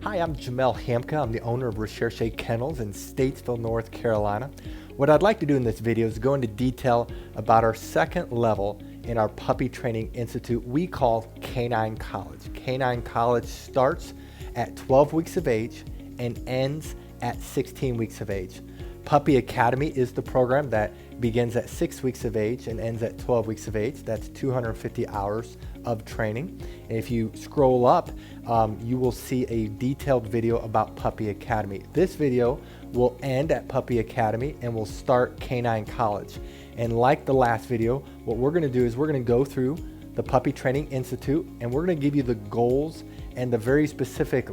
Hi, I'm Jamel Hamka. I'm the owner of Recherche Kennels in Statesville, North Carolina. What I'd like to do in this video is go into detail about our second level in our puppy training institute we call Canine College. Canine College starts at 12 weeks of age and ends at 16 weeks of age. Puppy Academy is the program that begins at 6 weeks of age and ends at 12 weeks of age. That's 250 hours of training. And if you scroll up, you will see a detailed video about Puppy Academy. This video will end at Puppy Academy and will start Canine College. And like the last video, what we're going to do is we're going to go through the Puppy Training Institute and we're going to give you the goals and the very specific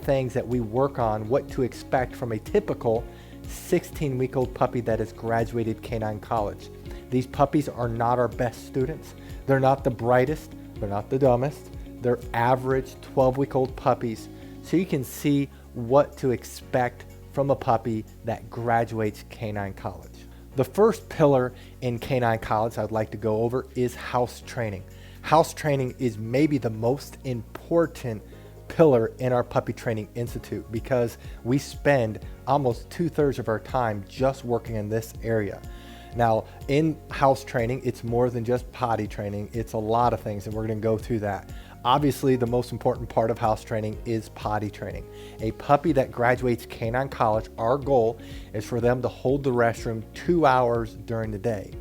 things that we work on, what to expect from a typical 16-week-old puppy that has graduated Canine College. These puppies are not our best students. They're not the brightest. They're not the dumbest. They're average 12-week-old puppies. So you can see what to expect from a puppy that graduates Canine College. The first pillar in Canine College I'd like to go over is house training. House training is maybe the most important pillar in our Puppy Training Institute because we spend almost 2/3 of our time just working in this area. Now, in house training, it's more than just potty training. It's a lot of things, and we're going to go through that. Obviously, the most important part of house training is potty training. A puppy that graduates Canine College, our goal is for them to hold the restroom 2 hours during the day.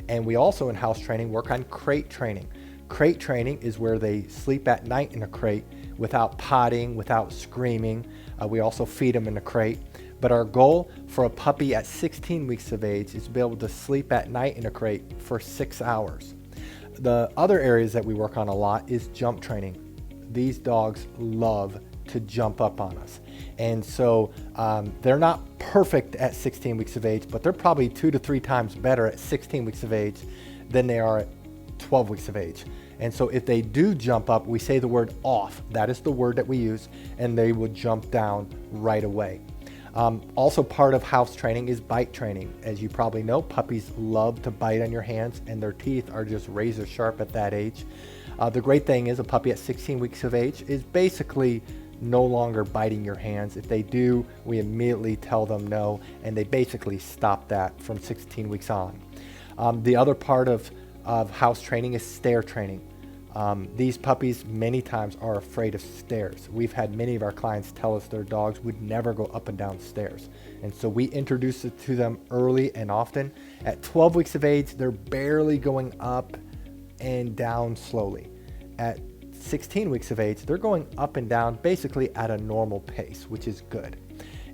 And we also in house training work on crate training. Crate training is where they sleep at night in a crate without potting, without screaming. We also feed them in a crate. But our goal for a puppy at 16 weeks of age is to be able to sleep at night in a crate for 6 hours. The other areas that we work on a lot is jump training. These dogs love to jump up on us. And so they're not perfect at 16 weeks of age, but they're probably 2 to 3 times better at 16 weeks of age than they are at 12 weeks of age. And so if they do jump up, we say the word off. That is the word that we use, and they will jump down right away. Also part of house training is bite training. As you probably know, puppies love to bite on your hands and their teeth are just razor sharp at that age. The great thing is a puppy at 16 weeks of age is basically no longer biting your hands. If they do, we immediately tell them no, and they basically stop that from 16 weeks on. The other part of house training is stair training. These puppies many times are afraid of stairs. We've had many of our clients tell us their dogs would never go up and down stairs. And so we introduce it to them early and often. At 12 weeks of age, they're barely going up and down slowly. At 16 weeks of age, they're going up and down basically at a normal pace, which is good.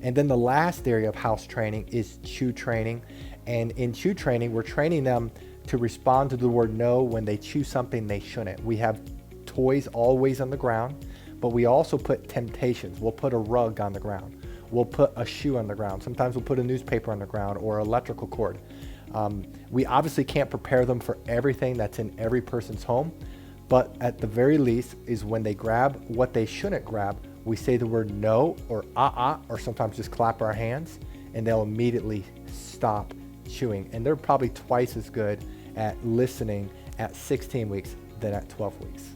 And then the last area of house training is chew training. And in chew training, we're training them to respond to the word no when they chew something they shouldn't. We have toys always on the ground, but we also put temptations. We'll put a rug on the ground. We'll put a shoe on the ground. Sometimes we'll put a newspaper on the ground or electrical cord. We obviously can't prepare them for everything that's in every person's home, but at the very least is when they grab what they shouldn't grab, we say the word no or or sometimes just clap our hands, and they'll immediately stop chewing. And they're probably twice as good at listening at 16 weeks than at 12 weeks.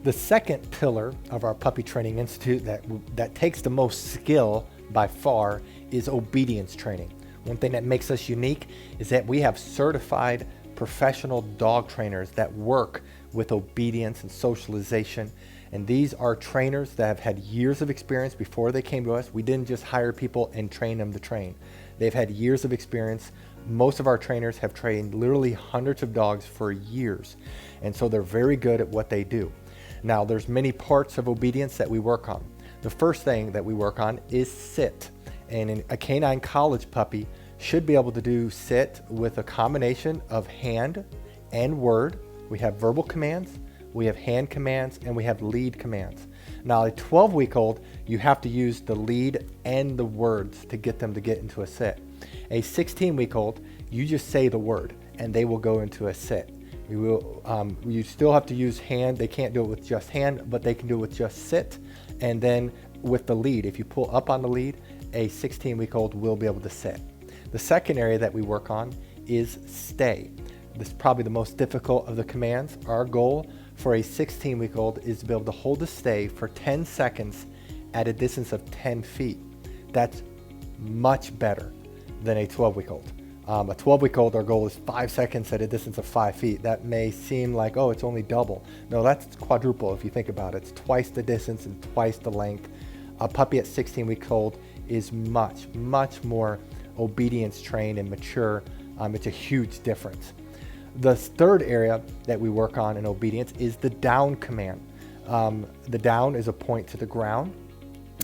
The second pillar of our Puppy Training Institute that takes the most skill by far is obedience training. One thing that makes us unique is that we have certified professional dog trainers that work with obedience and socialization. And these are trainers that have had years of experience before they came to us. We didn't just hire people and train them to train. They've had years of experience. Most of our trainers have trained literally hundreds of dogs for years. And so they're very good at what they do. Now, there's many parts of obedience that we work on. The first thing that we work on is sit. And a Canine College puppy should be able to do sit with a combination of hand and word. We have verbal commands, we have hand commands, and we have lead commands. Now, a 12-week-old, you have to use the lead and the words to get them to get into a sit. A 16-week-old, you just say the word and they will go into a sit. You still have to use hand. They can't do it with just hand, but they can do it with just sit. And then with the lead, if you pull up on the lead, a 16-week-old will be able to sit. The second area that we work on is stay. This is probably the most difficult of the commands. Our goal for a 16-week-old is to be able to hold a stay for 10 seconds at a distance of 10 feet. That's much better than a 12-week-old. A 12-week-old, our goal is 5 seconds at a distance of 5 feet. That may seem like, oh, it's only double. No, that's quadruple if you think about it. It's twice the distance and twice the length. A puppy at 16 weeks old is much, much more obedience trained and mature. It's a huge difference. The third area that we work on in obedience is the down command. The down is a point to the ground.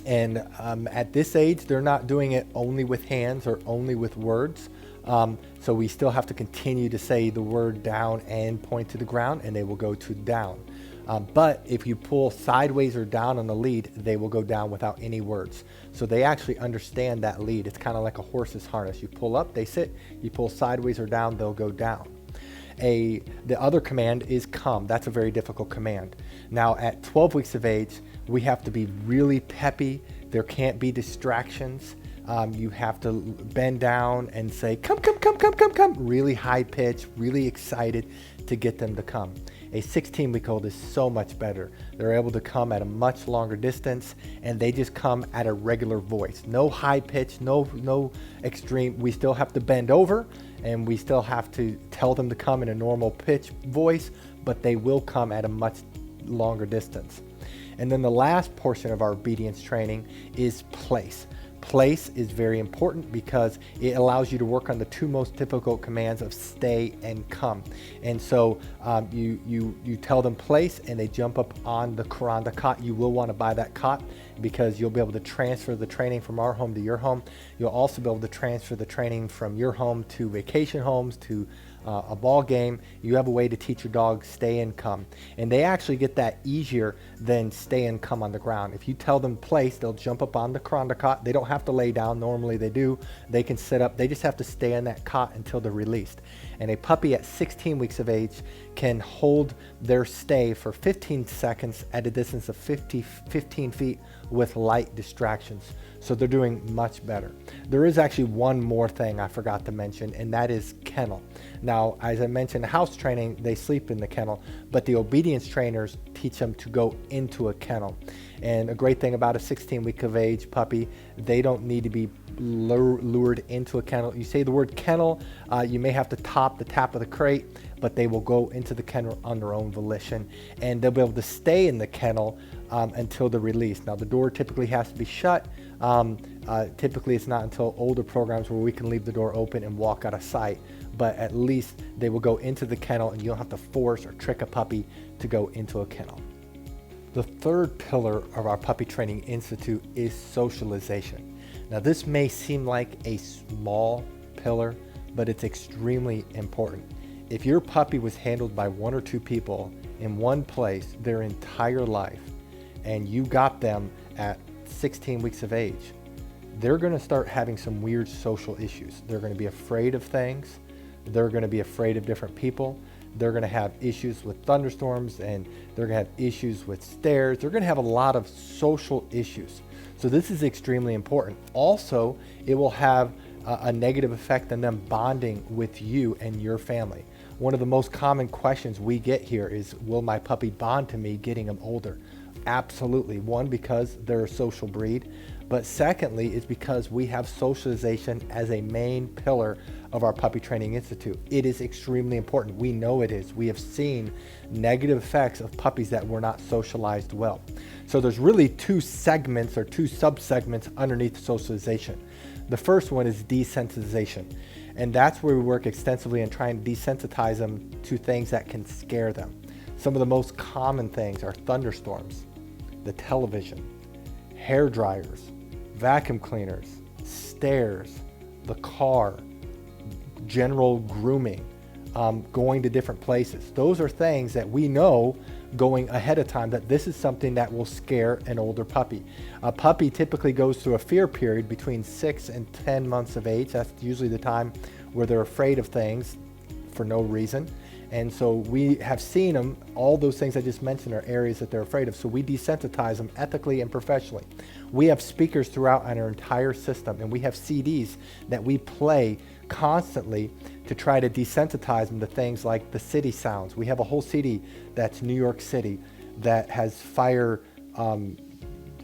And at this age, they're not doing it only with hands or only with words. So we still have to continue to say the word down and point to the ground, and they will go to down. But if you pull sideways or down on the lead, they will go down without any words. So they actually understand that lead. It's kind of like a horse's harness. You pull up, they sit. You pull sideways or down, they'll go down. The other command is come. That's a very difficult command. Now at 12 weeks of age, we have to be really peppy. There can't be distractions. You have to bend down and say, come, come, come, come, come, come. Really high pitch, really excited to get them to come. A 16-week-old is so much better. They're able to come at a much longer distance, and they just come at a regular voice. No high pitch, no extreme. We still have to bend over, and we still have to tell them to come in a normal pitch voice, but they will come at a much longer distance. And then the last portion of our obedience training is place. Place is very important because it allows you to work on the two most difficult commands of stay and come. And so you tell them place, and they jump up on the cot. You will want to buy that cot because you'll be able to transfer the training from our home to your home. You'll also be able to transfer the training from your home to vacation homes, to a ball game. You have a way to teach your dog stay and come. And they actually get that easier than stay and come on the ground. If you tell them place, they'll jump up on the cot. They don't have to lay down. Normally they do. They can sit up. They just have to stay on that cot until they're released. And a puppy at 16 weeks of age can hold their stay for 15 seconds at a distance of 15 feet with light distractions. So they're doing much better. There is actually one more thing I forgot to mention, and that is kennel. Now, as I mentioned, house training, they sleep in the kennel, but the obedience trainers teach them to go into a kennel. And a great thing about a 16-week of age puppy, they don't need to be lured into a kennel. You say the word kennel, you may have to top the tap of the crate, but they will go into the kennel on their own volition, and they'll be able to stay in the kennel until they're released. Now, the door typically has to be shut. Typically, it's not until older programs where we can leave the door open and walk out of sight, but at least they will go into the kennel, and you don't have to force or trick a puppy to go into a kennel. The third pillar of our Puppy Training Institute is socialization. Now, this may seem like a small pillar, but it's extremely important. If your puppy was handled by one or two people in one place their entire life, and you got them at 16 weeks of age, they're going to start having some weird social issues. They're going to be afraid of things. They're going to be afraid of different people. They're going to have issues with thunderstorms, and they're going to have issues with stairs. They're going to have a lot of social issues. So this is extremely important. Also, it will have a negative effect on them bonding with you and your family. One of the most common questions we get here is, will my puppy bond to me getting them older? Absolutely. One, because they're a social breed, but secondly is because we have socialization as a main pillar of our Puppy Training Institute. It is extremely important. We know it is. We have seen negative effects of puppies that were not socialized well. So there's really two segments or two subsegments underneath socialization. The first one is desensitization, and that's where we work extensively in trying to desensitize them to things that can scare them. Some of the most common things are thunderstorms, the television, hair dryers, vacuum cleaners, stairs, the car, general grooming, going to different places. Those are things that we know going ahead of time that this is something that will scare an older puppy. A puppy typically goes through a fear period between 6 and 10 months of age. That's usually the time where they're afraid of things for no reason. And so we have seen them, all those things I just mentioned are areas that they're afraid of. So we desensitize them ethically and professionally. We have speakers throughout on our entire system, and we have CDs that we play constantly to try to desensitize them to things like the city sounds. We have a whole CD that's New York City that has fire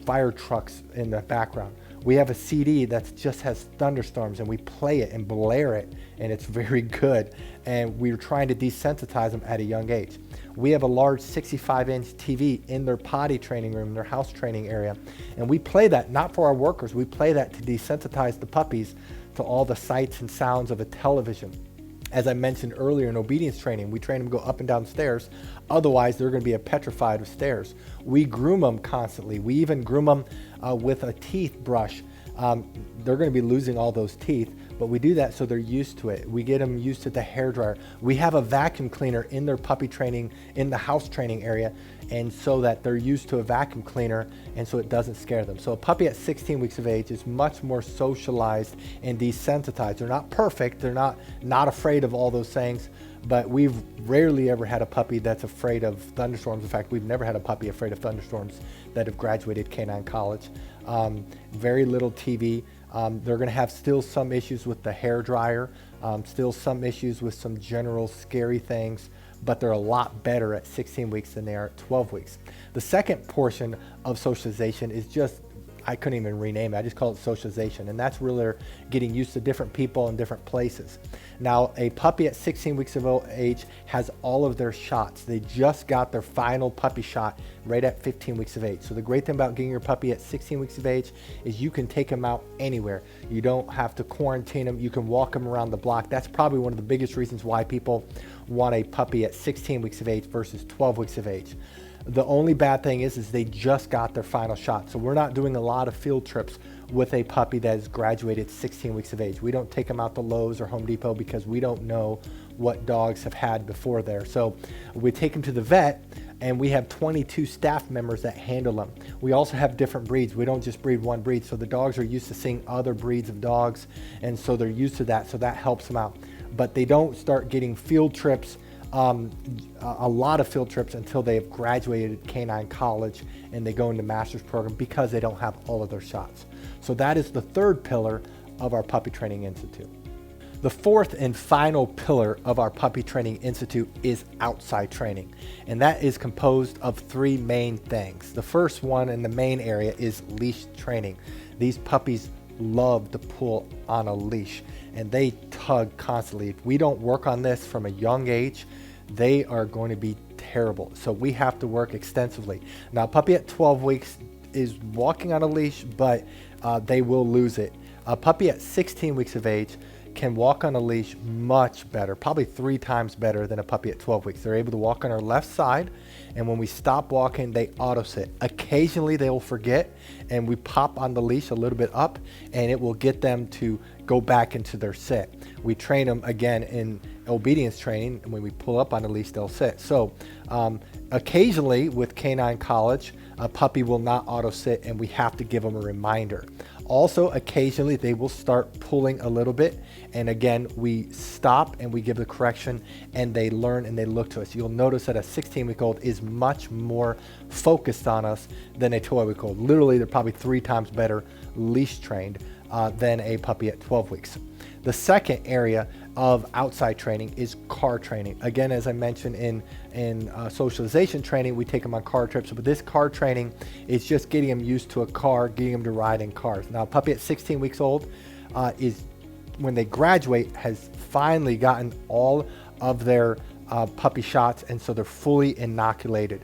fire trucks in the background. We have a CD that just has thunderstorms, and we play it and blare it, and it's very good. And we're trying to desensitize them at a young age. We have a large 65-inch TV in their potty training room, their house training area. And we play that not for our workers, we play that to desensitize the puppies to all the sights and sounds of a television. As I mentioned earlier in obedience training, we train them to go up and down stairs. Otherwise, they're going to be petrified of stairs. We groom them constantly. We even groom them with a teeth brush. They're going to be losing all those teeth, but we do that so they're used to it. We get them used to the hairdryer. We have a vacuum cleaner in their puppy training, in the house training area, and so that they're used to a vacuum cleaner, and so it doesn't scare them. So a puppy at 16 weeks of age is much more socialized and desensitized. They're not perfect. They're not afraid of all those things, but we've rarely ever had a puppy that's afraid of thunderstorms. In fact, we've never had a puppy afraid of thunderstorms that have graduated Canine College. Very little TV. They're going to have still some issues with the hair dryer, still some issues with some general scary things, but they're a lot better at 16 weeks than they are at 12 weeks. The second portion of socialization is just, I couldn't even rename it. I just call it socialization. And that's really getting used to different people and different places. Now, a puppy at 16 weeks of age has all of their shots. They just got their final puppy shot right at 15 weeks of age. So the great thing about getting your puppy at 16 weeks of age is you can take them out anywhere. You don't have to quarantine them. You can walk them around the block. That's probably one of the biggest reasons why people want a puppy at 16 weeks of age versus 12 weeks of age. The only bad thing is they just got their final shot. So we're not doing a lot of field trips with a puppy that has graduated 16 weeks of age. We don't take them out to Lowe's or Home Depot because we don't know what dogs have had before there. So we take them to the vet, and we have 22 staff members that handle them. We also have different breeds. We don't just breed one breed. So the dogs are used to seeing other breeds of dogs, and so they're used to that. So that helps them out. But they don't start getting field trips, a lot of field trips, until they have graduated Canine College and they go into master's program because they don't have all of their shots. So that is the third pillar of our Puppy Training Institute. The fourth and final pillar of our Puppy Training Institute is outside training, and that is composed of three main things. The first one in the main area is leash training. These puppies love to pull on a leash, and they tug constantly. If we don't work on this from a young age, they are going to be terrible. So we have to work extensively. Now, a puppy at 12 weeks is walking on a leash, but they will lose it. A puppy at 16 weeks of age can walk on a leash much better, probably 3 times better than a puppy at 12 weeks. They're able to walk on our left side, and when we stop walking, they auto sit. Occasionally they will forget, and we pop on the leash a little bit up, and it will get them to go back into their sit. We train them again in obedience training, and when we pull up on the leash, they'll sit. So occasionally with Canine College, a puppy will not auto sit, and we have to give them a reminder. Also, occasionally they will start pulling a little bit, and again, we stop and we give the correction, and they learn and they look to us. You'll notice that a 16-week-old is much more focused on us than a 12-week-old. Literally, they're probably 3 times better leash trained than a puppy at 12 weeks. The second area of outside training is car training. Again, as I mentioned in socialization training, we take them on car trips, but this car training is just getting them used to a car, getting them to ride in cars. Now, a puppy at 16 weeks old is, when they graduate, has finally gotten all of their puppy shots, and so they're fully inoculated.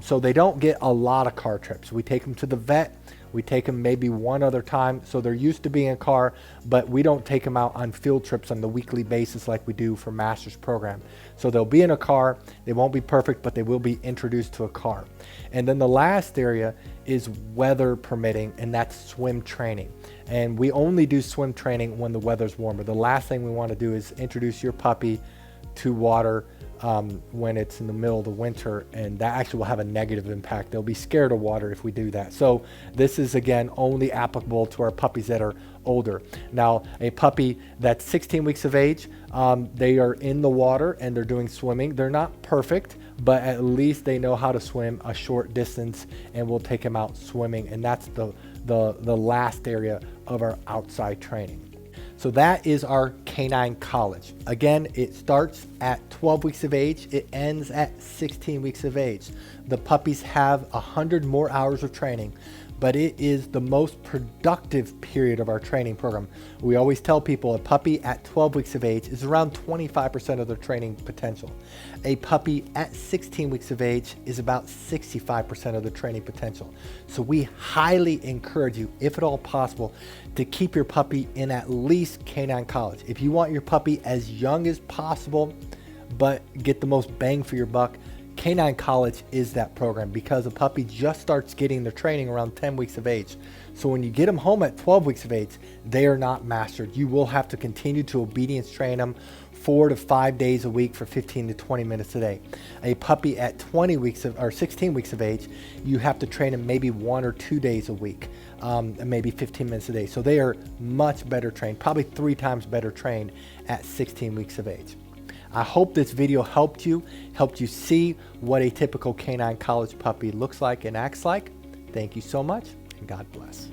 So they don't get a lot of car trips. We take them to the vet. We take them maybe one other time, so they're used to being in a car, but we don't take them out on field trips on the weekly basis like we do for master's program. So they'll be in a car. They won't be perfect, but they will be introduced to a car. And then the last area is weather permitting, and that's swim training. And we only do swim training when the weather's warmer. The last thing we want to do is introduce your puppy to water when it's in the middle of the winter, and that actually will have a negative impact. They'll be scared of water if we do that. So this is, again, only applicable to our puppies that are older. Now, a puppy that's 16 weeks of age, they are in the water and they're doing swimming. They're not perfect, but at least they know how to swim a short distance, and we'll take them out swimming, and that's the last area of our outside training. So that is our Canine College. Again, it starts at 12 weeks of age. It ends at 16 weeks of age. The puppies have 100 more hours of training, but it is the most productive period of our training program. We always tell people a puppy at 12 weeks of age is around 25% of their training potential. A puppy at 16 weeks of age is about 65% of the training potential. So we highly encourage you, if at all possible, to keep your puppy in at least Canine College. If you want your puppy as young as possible, but get the most bang for your buck, Canine College is that program, because a puppy just starts getting their training around 10 weeks of age. So when you get them home at 12 weeks of age, they are not mastered. You will have to continue to obedience train them 4 to 5 days a week for 15 to 20 minutes a day. A puppy at 20 weeks of, or 16 weeks of age, you have to train them maybe 1 or 2 days a week, maybe 15 minutes a day. So they are much better trained, probably 3 times better trained at 16 weeks of age. I hope this video helped you see what a typical Canine College puppy looks like and acts like. Thank you so much, and God bless.